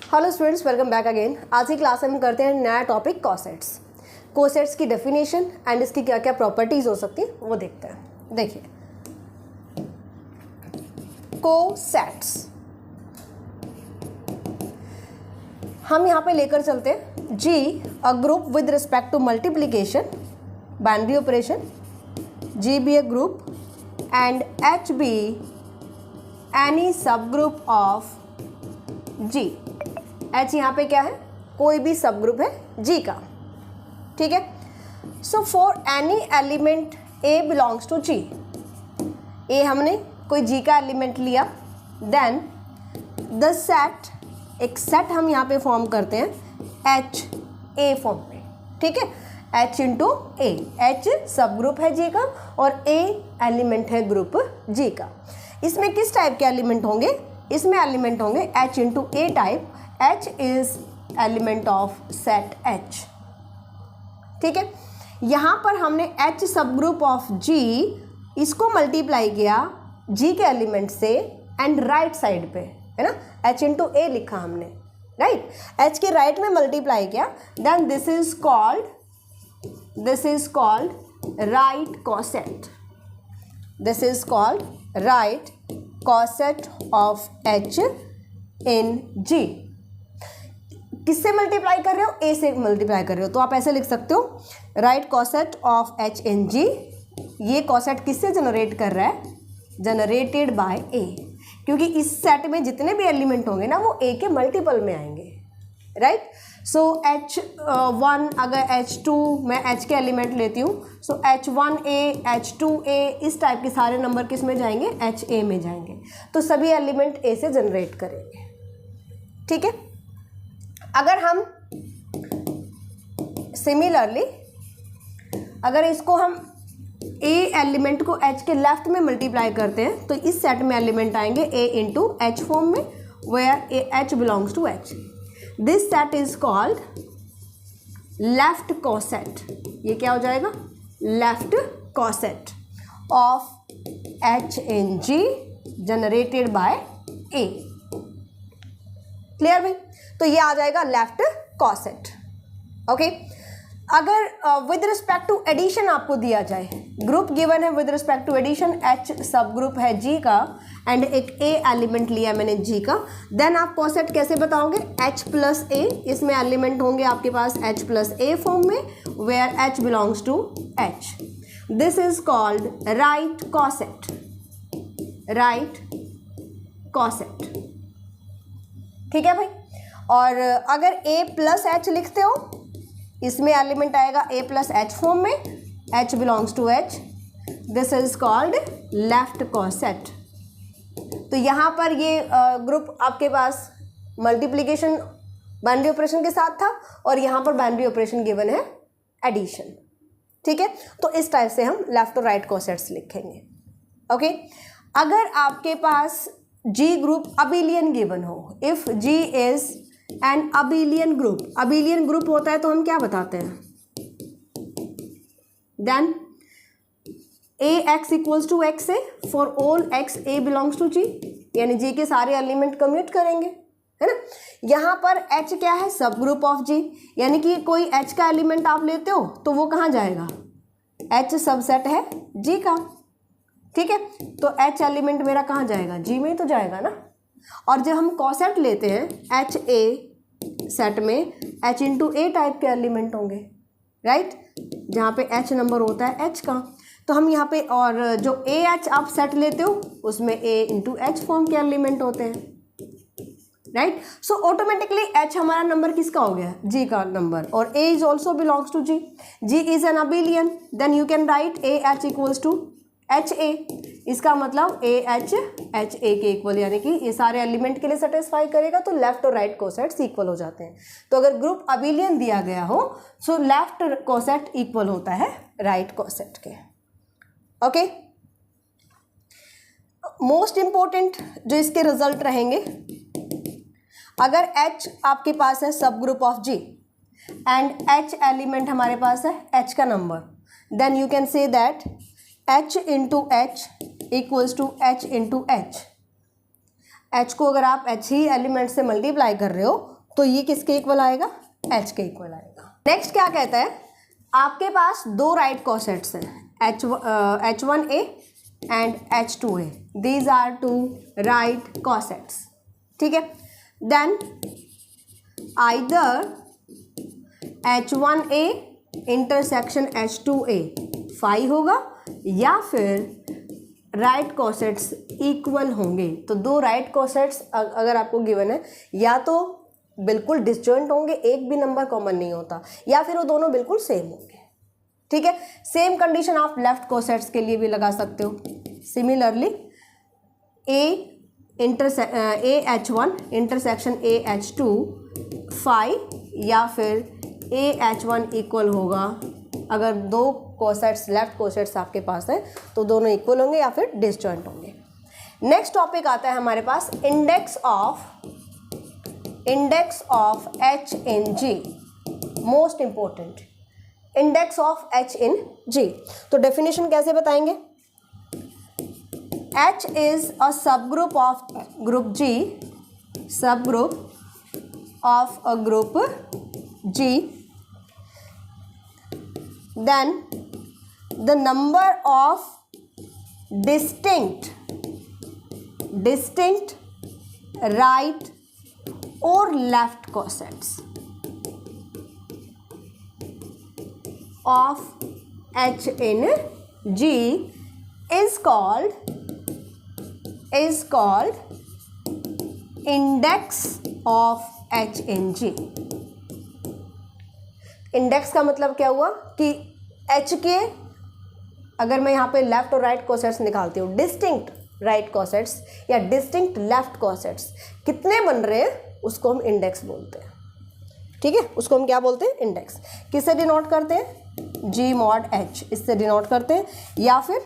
Hello students, welcome back again. आज की class में हम करते हैं नया टॉपिक कोसेट्स। कोसेट्स की डेफिनेशन एंड इसकी क्या क्या प्रॉपर्टीज हो सकती है वो देखते हैं। देखिए, कोसेट्स हम यहाँ पे लेकर चलते हैं G a group with respect to multiplication binary operation, G be a group and H be any sub group of G. H यहाँ पे क्या है, कोई भी सब ग्रुप है जी का, ठीक है। So for any element A belongs to G, A हमने कोई जी का एलिमेंट लिया, देन द सेट, एक सेट हम यहाँ पे फॉर्म करते हैं एच ए फॉर्म में, ठीक है। एच इंटू ए, एच सब ग्रुप है जी का और ए एलिमेंट है ग्रुप जी का। इसमें किस टाइप के एलिमेंट होंगे, इसमें एलिमेंट होंगे H into a type. H is element of set H, ठीक है। यहाँ पर हमने H sub group of G, इसको मल्टीप्लाई किया G के एलिमेंट से एंड राइट साइड पे, है ना, H इंटू ए लिखा हमने, राइट। H के राइट में मल्टीप्लाई किया, then this is called right coset. This is called right coset of H in G। किससे मल्टीप्लाई कर रहे हो, ए से मल्टीप्लाई कर रहे हो, तो आप ऐसे लिख सकते हो right coset of H in जी। ये कोसेट किससे जनरेट कर रहा है, जनरेटेड बाय ए, क्योंकि इस सेट में जितने भी एलिमेंट होंगे ना वो ए के मल्टीपल में आएंगे, राइट। सो H1 अगर H2 मैं H के एलिमेंट लेती हूँ, सो H1A H2A इस टाइप के सारे नंबर किस में जाएंगे, HA में जाएंगे, तो सभी एलिमेंट ए से जनरेट करेंगे, ठीक है। अगर हम सिमिलरली अगर इसको हम ए एलिमेंट को एच के लेफ्ट में मल्टीप्लाई करते हैं तो इस सेट में एलिमेंट आएंगे ए इंटू एच फॉर्म में, where H belongs to H. This set is called left coset. ये क्या हो जाएगा, left coset of H in G generated by a. Clear भाई, तो ये आ जाएगा लेफ्ट कोसेट, ओके। अगर विद रिस्पेक्ट टू एडिशन आपको दिया जाए, ग्रुप गिवन है with respect to addition, H सब ग्रुप है जी का एंड एक ए एलिमेंट लिया मैंने जी का, देन आप कोसेट कैसे बताओगे, एच प्लस ए, इसमें एलिमेंट होंगे आपके पास एच प्लस ए फॉर्म में, where H belongs to H. This is called right coset, right coset, ठीक है भाई। और अगर a प्लस एच लिखते हो, इसमें एलिमेंट आएगा a प्लस एच फॉर्म में, h belongs to h। This is called left coset. तो यहाँ पर ये ग्रुप आपके पास मल्टीप्लिकेशन बाइनरी ऑपरेशन के साथ था और यहाँ पर बाइनरी ऑपरेशन गिवन है एडिशन, ठीक है। तो इस टाइप से हम लेफ्ट और राइट कोसेट्स लिखेंगे, ओके। अगर आपके पास G ग्रुप अबिलियन गिवन हो, if G is an abelian group, abelian group होता है तो हम क्या बताते हैं, then A X equals to X A for all X A belongs to G, यानी जी के सारे एलिमेंट कम्यूट करेंगे, है ना। यहाँ पर H क्या है, सब ग्रुप ऑफ जी, यानी कि कोई H का एलिमेंट आप लेते हो तो वो कहाँ जाएगा, H सबसेट है जी का, ठीक है। तो H एलिमेंट मेरा कहाँ जाएगा, जी में तो जाएगा ना। और जब हम कोसेट लेते हैं एच ए सेट में H इंटू ए टाइप के एलिमेंट होंगे, राइट, जहाँ पे H नंबर होता है H का, तो हम यहाँ पे, और जो ए एच आप सेट लेते हो उसमें ए इंटू एच फॉर्म के एलिमेंट होते हैं, राइट। सो ऑटोमेटिकली H हमारा नंबर किसका हो गया, जी का नंबर, और A is also belongs to G. G is an abelian, then you can write a H equals to H a. इसका मतलब ए एच एच ए के equal, यानी कि ये सारे एलिमेंट के लिए सेटिस्फाई करेगा, तो लेफ्ट और राइट कोसेट्स इक्वल हो जाते हैं। तो अगर ग्रुप अबिलियन दिया गया हो सो लेफ्ट कोसेट इक्वल होता है राइट कोसेट के, ओके। मोस्ट इंपॉर्टेंट जो इसके रिजल्ट रहेंगे, अगर H आपके पास है सब group of G and H element हमारे पास है H का number, then you can say that H into H equals to H into H. H को अगर आप H ही एलिमेंट से मल्टीप्लाई कर रहे हो तो ये किसके इक्वल आएगा, H के इक्वल आएगा। नेक्स्ट क्या कहता है, आपके पास दो राइट कोसेट्स हैं, H1A and H2A, these are two right cosets, ठीक है। Then either H1A intersection H2A phi होगा या फिर राइट कोसेट्स इक्वल होंगे। तो दो राइट कोसेट्स अगर आपको गिवन है, या तो बिल्कुल डिसजॉइंट होंगे, एक भी नंबर कॉमन नहीं होता, या फिर वो दोनों बिल्कुल सेम होंगे, ठीक है। सेम कंडीशन आप लेफ्ट कोसेट्स के लिए भी लगा सकते हो। Similarly AH1 intersection AH2 phi या फिर AH1 इक्वल होगा, अगर दो कोसेट्स लेफ्ट कोसेट्स आपके पास है तो दोनों इक्वल होंगे या फिर डिसजॉइंट होंगे। नेक्स्ट टॉपिक आता है हमारे पास index of H in G, most important, index of H in G। तो डेफिनेशन कैसे बताएंगे, H is a subgroup of group G, subgroup of a group G, then the number of distinct right or left cosets of H in G is called index of H in G। Index का मतलब क्या हुआ कि H के, अगर मैं यहाँ पे लेफ्ट और राइट कोसेट्स निकालती हूँ, डिस्टिंक्ट राइट कोसेट्स या डिस्टिंक्ट लेफ्ट कोसेट्स कितने बन रहे हैं, उसको हम इंडेक्स बोलते हैं, ठीक है। उसको हम क्या बोलते हैं, इंडेक्स। किससे डिनोट करते हैं, G mod H, इससे डिनोट करते हैं, या फिर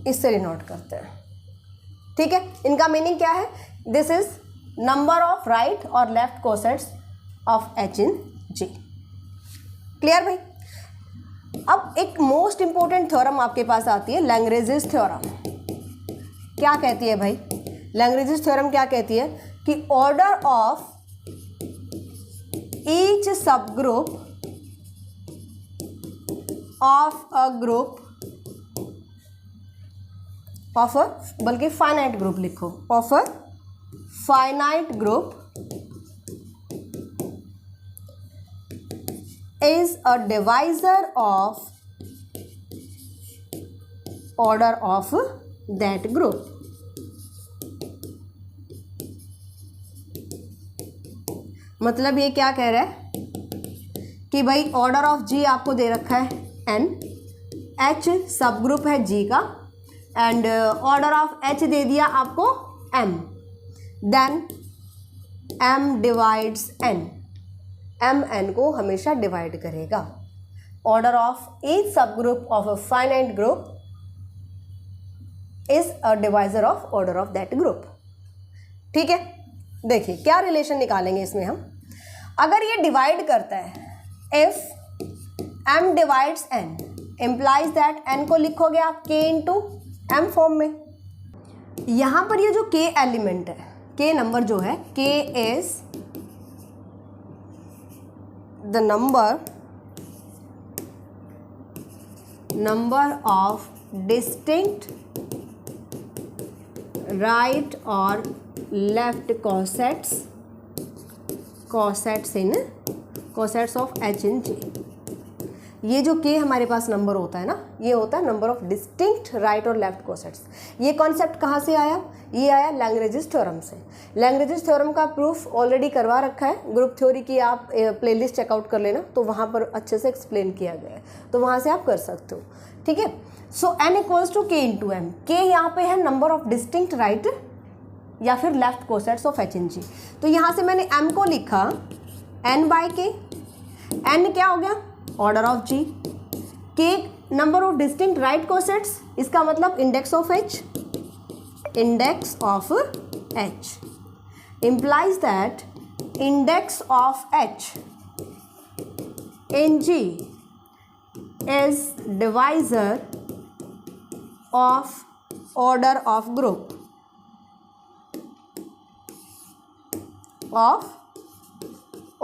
इससे डिनोट करते हैं, ठीक है। इनका मीनिंग क्या है, this is number of right और left cosets of H in G। Clear भाई। अब एक मोस्ट इंपॉर्टेंट थ्योरम आपके पास आती है, लैग्रेंजेस थ्योरम। क्या कहती है भाई, लैग्रेंजेस थ्योरम क्या कहती है कि order of each sub group of a group of अ, बल्कि फाइनाइट ग्रुप लिखो, of a finite group is a divisor of order of that group। मतलब ये क्या कह रहा है कि भाई ऑर्डर ऑफ G आपको दे रखा है N, H सब ग्रुप है G का, एंड ऑर्डर ऑफ H दे दिया आपको M, then M divides N, M N को हमेशा डिवाइड करेगा। Order of each sub group of a finite group is a divisor of order of that group, ठीक है। देखिए क्या रिलेशन निकालेंगे इसमें हम, अगर ये डिवाइड करता है, if M divides N implies that N को लिखोगे आप K इंटू M फॉर्म में। यहाँ पर ये जो K एलिमेंट है, K नंबर जो है, K is the number of distinct right or left cosets of H in G। ये जो K हमारे पास नंबर होता है ना, ये होता है नंबर ऑफ डिस्टिंक्ट राइट और लेफ्ट कोसेट्स। ये कॉन्सेप्ट कहाँ से आया, ये आया लैग्रेंजेस थ्योरम से। लैग्रेंजेस थ्योरम का प्रूफ ऑलरेडी करवा रखा है, ग्रुप थ्योरी की आप प्लेलिस्ट चेकआउट कर लेना, तो वहाँ पर अच्छे से एक्सप्लेन किया गया है, तो वहाँ से आप कर सकते हो, ठीक है। So N equals to K into M। K यहाँ पे है नंबर ऑफ डिस्टिंक्ट राइट या फिर left cosets of H in G। तो यहाँ से मैंने M को लिखा N बाई K, N क्या हो गया, order of G, K number of distinct right cosets, इसका मतलब index of H, index of H implies that index of H in G is divisor of order of group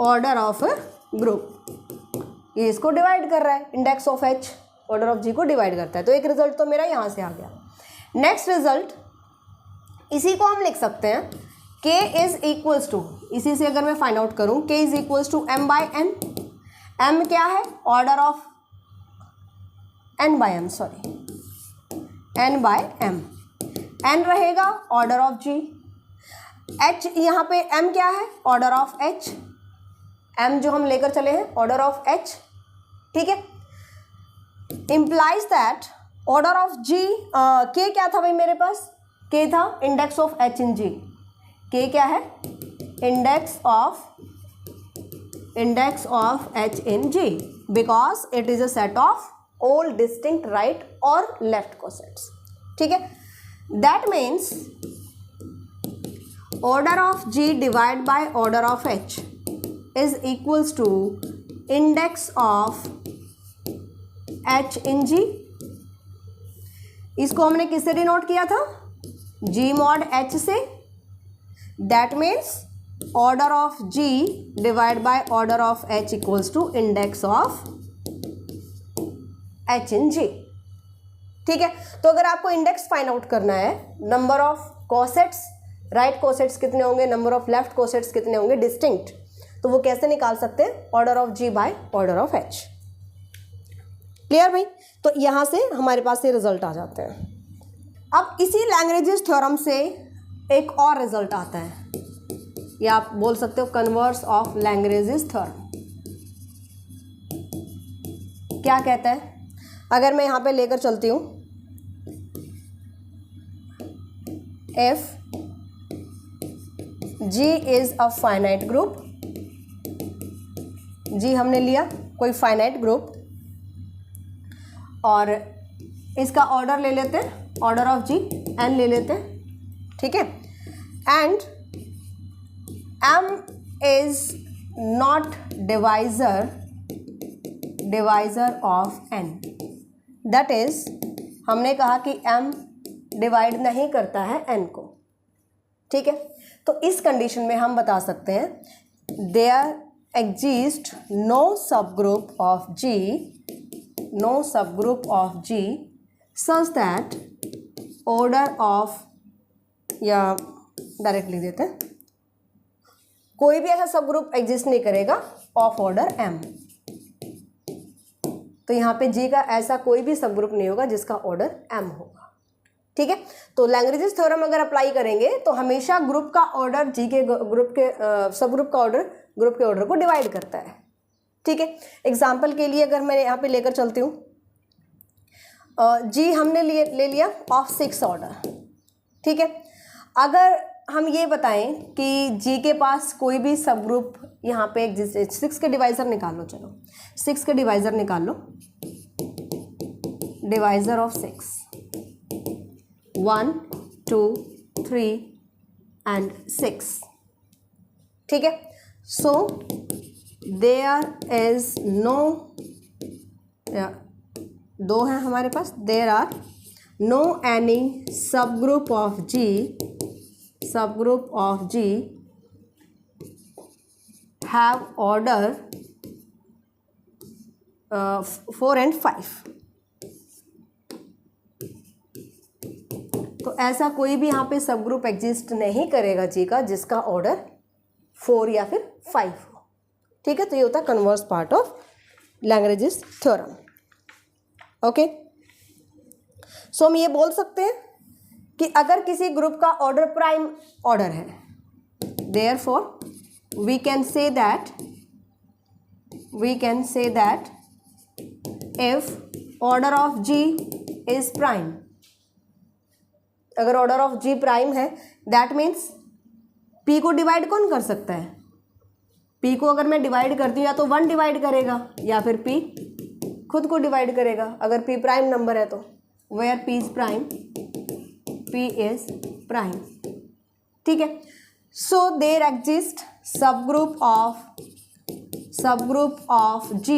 order of group, ये इसको divide कर रहा है, index of H order of G को divide करता है। तो एक रिजल्ट तो मेरा यहाँ से आ गया। नेक्स्ट रिजल्ट, इसी को हम लिख सकते हैं k इज इक्वल्स टू, इसी से अगर मैं फाइंड आउट करूँ k is equals to m by n, m क्या है, order of n by m, sorry n by m, n रहेगा ऑर्डर ऑफ g, h यहाँ पे m क्या है, ऑर्डर ऑफ h, m जो हम लेकर चले हैं ऑर्डर ऑफ h, ठीक है। Implies that order of g, k क्या था भाई मेरे पास, k था index of h in g, k क्या है, index of h in g, because it is a set of all distinct right और लेफ्ट कोसेट्स, ठीक है। That means order of g divide by order of h is equals to index of h in g। इसको हमने किससे denote किया था, g mod h से। That means order of g divide by order of h equals to index of h in g, ठीक है। तो अगर आपको इंडेक्स फाइंड आउट करना है, number of cosets, right cosets कितने होंगे, नंबर ऑफ लेफ्ट कोसेट्स कितने होंगे डिस्टिंक्ट, तो वो कैसे निकाल सकते हैं, order of g by order of h। Clear भाई, तो यहां से हमारे पास ये रिजल्ट आ जाते हैं। अब इसी लैग्रेंजेस थ्योरम से एक और रिजल्ट आता है, या आप बोल सकते हो कन्वर्स ऑफ लैग्रेंजेस थ्योरम। क्या कहता है, अगर मैं यहां पे लेकर चलती हूं if g is a finite group, g हमने लिया कोई फाइनाइट ग्रुप, और इसका ऑर्डर ले लेते हैं, ऑर्डर ऑफ g n ले लेते हैं, ठीक है। And m is not divisor of n, that is हमने कहा कि m डिवाइड नहीं करता है n को, ठीक है। तो इस कंडीशन में हम बता सकते हैं देयर एग्जिस्ट नो सब group of g such that order of, या डायरेक्ट लिख देते हैं, कोई भी ऐसा सब ग्रुप एग्जिस्ट नहीं करेगा ऑफ ऑर्डर m। तो यहाँ पे g का ऐसा कोई भी सब ग्रुप नहीं होगा जिसका ऑर्डर m होगा, ठीक है। तो लैग्रेंजेस थ्योरम अगर अप्लाई करेंगे तो हमेशा ग्रुप का ऑर्डर g के ग्रुप के सब ग्रुप का ऑर्डर ग्रुप के ऑर्डर को डिवाइड करता है, ठीक है। एग्जाम्पल के लिए अगर मैं यहाँ पे लेकर चलती हूँ, g हमने ले लिया ऑफ 6 ऑर्डर, ठीक है। अगर हम ये बताएं कि g के पास कोई भी सब ग्रुप यहाँ पे एग्जिस्ट, 6 के डिवाइजर निकाल लो, चलो 6 के डिवाइजर निकाल लो, डिवाइजर ऑफ 6 1 2 3 एंड 6, ठीक है। सो देयर इज नो, दो हैं हमारे पास, there are no any sub group of g have order 4 and 5। तो ऐसा कोई भी यहाँ पे सब ग्रुप एग्जिस्ट नहीं करेगा जी का जिसका ऑर्डर 4 या फिर 5 हो, ठीक है। तो ये होता है converse part of Lagrange's theorem, okay. So हम ये बोल सकते हैं कि अगर किसी ग्रुप का ऑर्डर प्राइम ऑर्डर है, therefore we can say that if order of g is prime, अगर ऑर्डर ऑफ g प्राइम है, दैट मीन्स p को डिवाइड कौन कर सकता है, p को अगर मैं डिवाइड करती हूँ या तो 1 डिवाइड करेगा या फिर p खुद को डिवाइड करेगा, अगर p प्राइम नंबर है तो, where p is prime, p is prime, ठीक है। So there exist subgroup of g,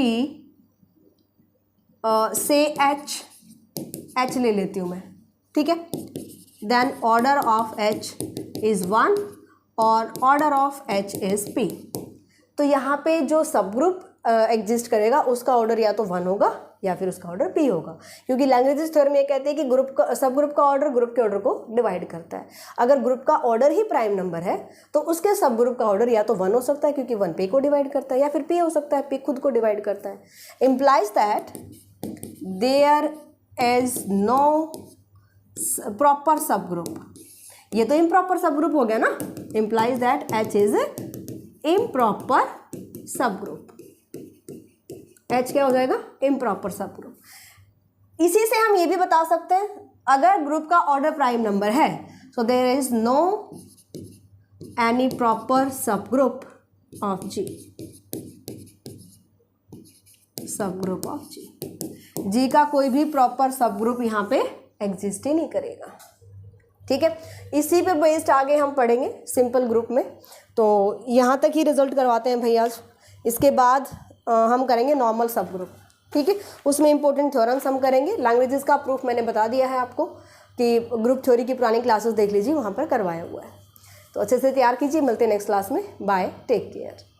से h ले लेती हूँ मैं, ठीक है। Then order of h is 1 और order of H is P। तो यहाँ पे जो सब ग्रुप एग्जिस्ट करेगा उसका ऑर्डर या तो 1 होगा या फिर उसका ऑर्डर P होगा, क्योंकि लैग्रेंज थ्योरम ये कहते हैं कि ग्रुप का सब ग्रुप का ऑर्डर ग्रुप के ऑर्डर को डिवाइड करता है। अगर ग्रुप का ऑर्डर ही प्राइम नंबर है तो उसके सब ग्रुप का ऑर्डर या तो 1 हो सकता है क्योंकि 1 P को डिवाइड करता है, या फिर P हो सकता है, P खुद को डिवाइड करता है। Implies that there is no proper sub group. ये तो इम्प्रॉपर सब ग्रुप हो गया ना, implies that H is improper sub group. H क्या हो जाएगा? Improper sub group. इसी से हम ये भी बता सकते हैं अगर ग्रुप का ऑर्डर प्राइम नंबर है so there is no any proper sub group of G। Sub group of G का कोई भी प्रॉपर सब ग्रुप यहाँ पे एग्जिस्ट ही नहीं करेगा। ठीक है, इसी पे बेस्ड आगे हम पढ़ेंगे सिंपल ग्रुप में। तो यहाँ तक ही रिजल्ट करवाते हैं भैया। इसके बाद हम करेंगे नॉर्मल सब ग्रुप। ठीक है, उसमें इंपॉर्टेंट थ्योरम्स हम करेंगे। लैंग्वेजेस का प्रूफ मैंने बता दिया है आपको कि ग्रुप थ्योरी की पुरानी क्लासेस देख लीजिए, वहाँ पर करवाया हुआ है। तो अच्छे से तैयार कीजिए। मिलते हैं नेक्स्ट क्लास में। Bye, take care.